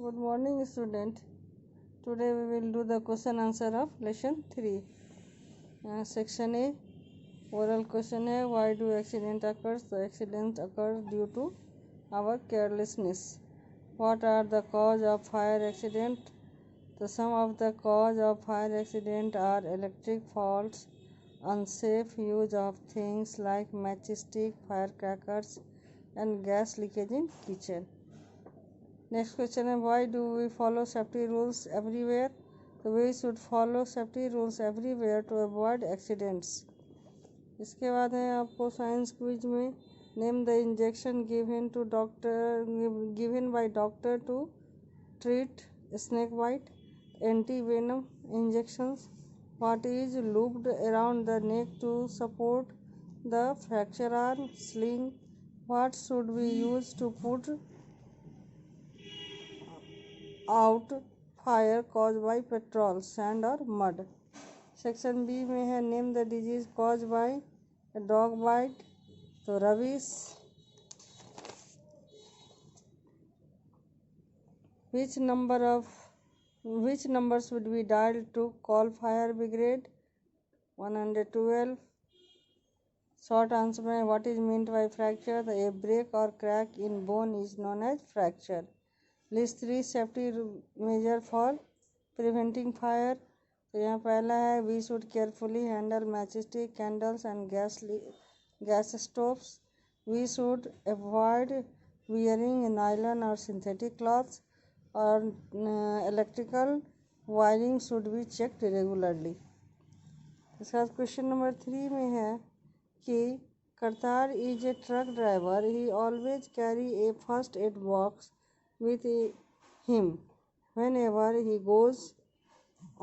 Good morning, student. Today we will do the question answer of lesson 3. Section A. Oral question है. Why do accident occurs? The accident occurs due to our carelessness. What are the cause of fire accident? Some of the cause of fire accident are electric faults, unsafe use of things like matchstick, firecrackers, and gas leakage in kitchen. Next question है, why do we follow safety rules everywhere? So we should follow safety rules everywhere to avoid accidents. इसके बाद है आपको science quiz में name the injection given by doctor to treat snake bite. Anti-venom injections. What is looped around the neck to support the fracture arm? Sling. What should we use to put out fire caused by petrol, sand or mud? Section B में है name the disease cause by dog bite. तो rabies. which numbers would be dialed to call fire brigade? 112. Short answer में what is meant by fracture? A break or crack in bone is known as fracture. List 3 safety measure for preventing fire. तो यहाँ पहला है we should carefully handle matchstick, candles and gas stoves. We should avoid wearing nylon or synthetic clothes. और electrical wiring should be checked regularly. इसके बाद question number 3 में है कि Kartar is a truck driver. He always carry A first aid box with him whenever he goes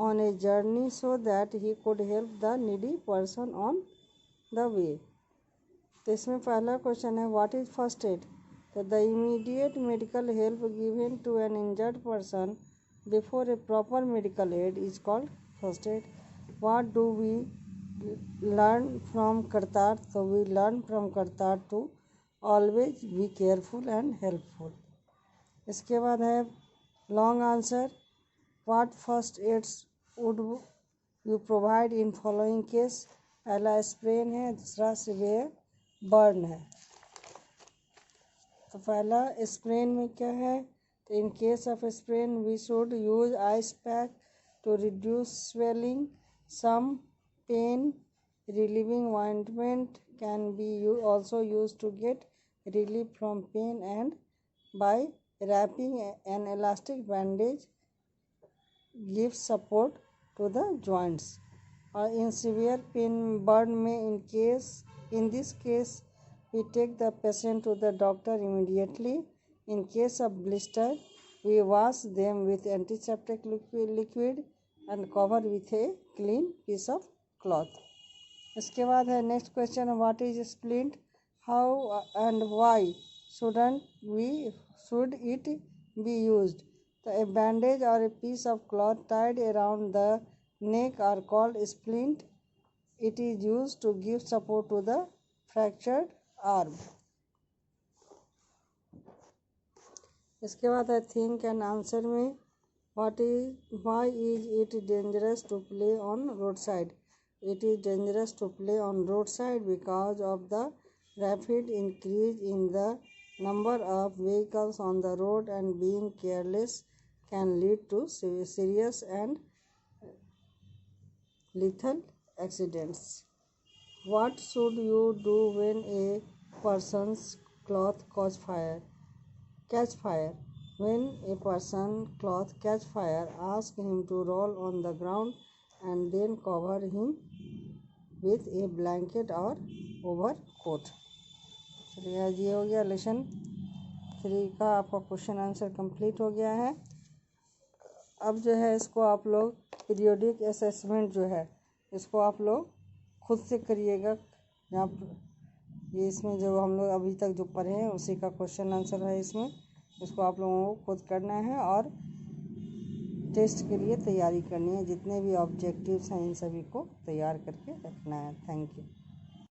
on a journey so that he could help the needy person on the way. तो इसमें पहला question है what is first aid? तो the immediate medical help given to an injured person before a proper medical aid is called first aid. What do we learn from Kartar? तो we learn from Kartar to always be careful and helpful. इसके बाद है long answer. What first aids would you provide in following case? पहला sprain है, दूसरा severe burn है. तो पहला स्प्रेन में क्या है? तो in case of sprain we should use ice pack to reduce swelling. Some pain relieving ointment can be also use to get relief from pain and by wrapping an elastic bandage gives support to the joints. Or in severe pain burn in this case we take the patient to the doctor immediately. In case of blister we wash them with antiseptic liquid and cover with a clean piece of cloth. इसके बाद है next question what is splint? How and why should it be used? So a bandage or a piece of cloth tied around the neck are called splint. It is used to give support to the fractured arm. इसके बाद है think and answer में why is it dangerous to play on roadside? It is dangerous to play on roadside because of the rapid increase in the number of vehicles on the road, and being careless can lead to serious and lethal accidents. What should you do when a person's cloth catch fire? When a person's cloth catch fire, ask him to roll on the ground and then cover him with a blanket or overcoat. चलिए आज ये हो गया lesson 3 का आपका question answer complete हो गया है. अब जो है इसको आप लोग पीरियोडिक असेसमेंट जो है इसको आप लोग खुद से करिएगा. जहाँ ये इसमें जो हम लोग अभी तक जो पढ़े हैं उसी का क्वेश्चन आंसर है इसमें. इसको आप लोगों को खुद करना है और टेस्ट के लिए तैयारी करनी है. जितने भी ऑब्जेक्टिव्स हैं इन सभी को तैयार करके रखना है. Thank you.